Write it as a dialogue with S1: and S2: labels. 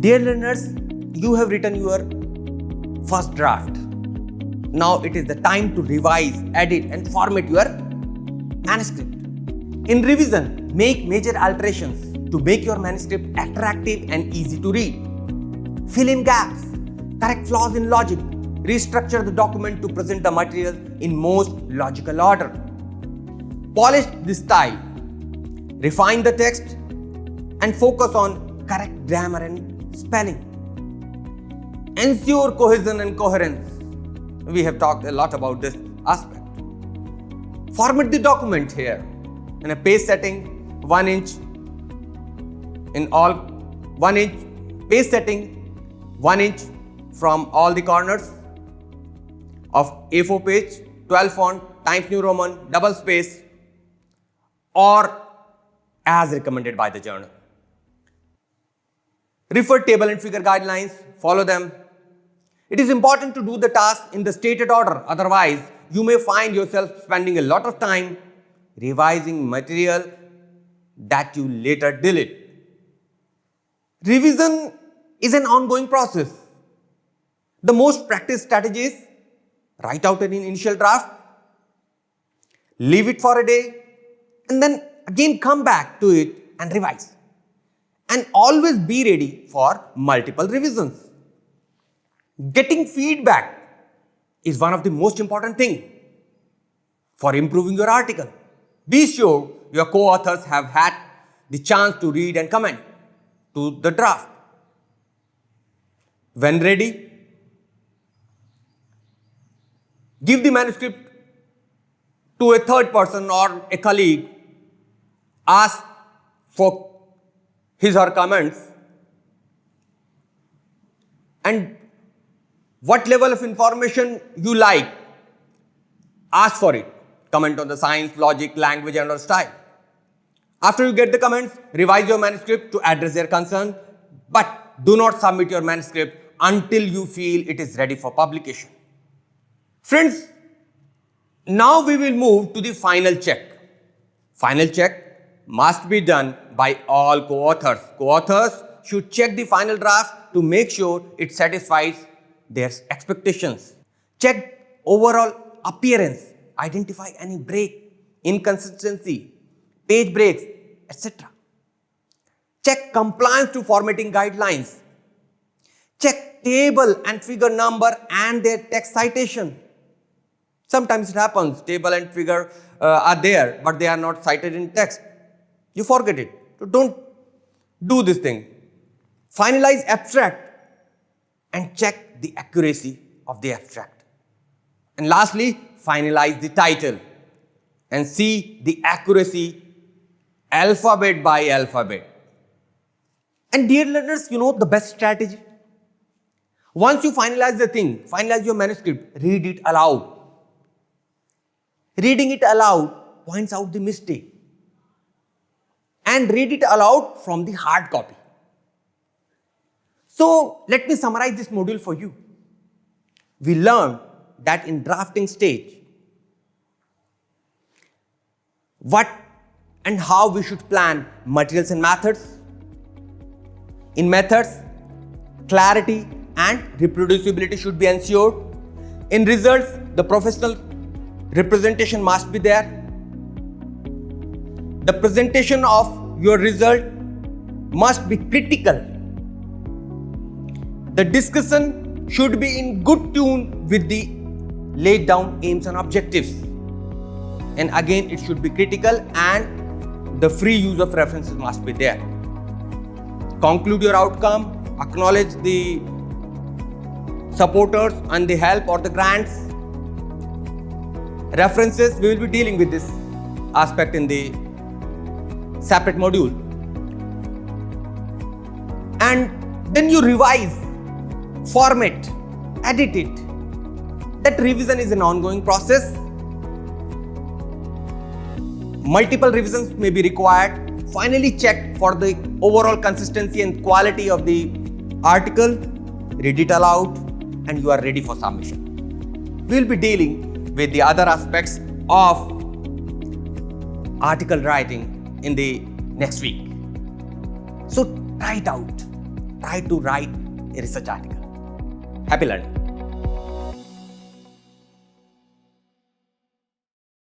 S1: Dear learners, you have written your first draft. Now it is the time to revise, edit and format your manuscript. In revision, make major alterations to make your manuscript attractive and easy to read. Fill in gaps, correct flaws in logic, restructure the document to present the material in most logical order. Polish the style, refine the text and focus on correct grammar and spelling. Ensure cohesion and coherence. We have talked a lot about this aspect. Format the document here in a page setting 1 inch in all 1 inch, page setting 1 inch from all the corners of A4 page, 12 font, Times New Roman, double space, or as recommended by the journal. Refer table and figure guidelines, follow them. It is important to do the task in the stated order, otherwise you may find yourself spending a lot of time revising material that you later delete. Revision is an ongoing process. The most practiced strategy is write out an initial draft, leave it for a day, and then again come back to it and revise. And always be ready for multiple revisions. Getting feedback is one of the most important things for improving your article. Be sure your co-authors have had the chance to read and comment to the draft. When ready, give the manuscript to a third person or a colleague. Ask for his or her comments and what level of information you like. Ask for it. Comment on the science, logic, language and or style. After you get the comments, revise your manuscript to address their concern, but do not submit your manuscript until you feel it is ready for publication. Friends, now we will move to the final check. Final check must be done by all co-authors. Co-authors should check the final draft to make sure it satisfies their expectations. Check overall appearance, identify any break, inconsistency, page breaks, etc. Check compliance to formatting guidelines. Check table and figure number and their text citation. Sometimes it happens, table and figure are there, but they are not cited in text. You forget it. So don't do this thing. Finalize abstract and check the accuracy of the abstract. And lastly, finalize the title and see the accuracy alphabet by alphabet. And dear learners, you know the best strategy? Once you finalize the thing, finalize your manuscript, read it aloud. Reading it aloud points out the mistake. And read it aloud from the hard copy. So let me summarize this module for you. We learned that in drafting stage, what and how we should plan materials and methods. In methods, clarity and reproducibility should be ensured. In results, the professional representation must be there. The presentation of your result must be critical. The discussion should be in good tune with the laid down aims and objectives. And again, it should be critical and the free use of references must be there. Conclude your outcome, acknowledge the supporters and the help or the grants. References, we will be dealing with this aspect in the separate module. And then you revise, format, edit it. That revision is an ongoing process. Multiple revisions may be required. Finally, check for the overall consistency and quality of the article, read it aloud, and you are ready for submission. We will be dealing with the other aspects of article writing in the next week. So try it out. try to write a research article. Happy learning.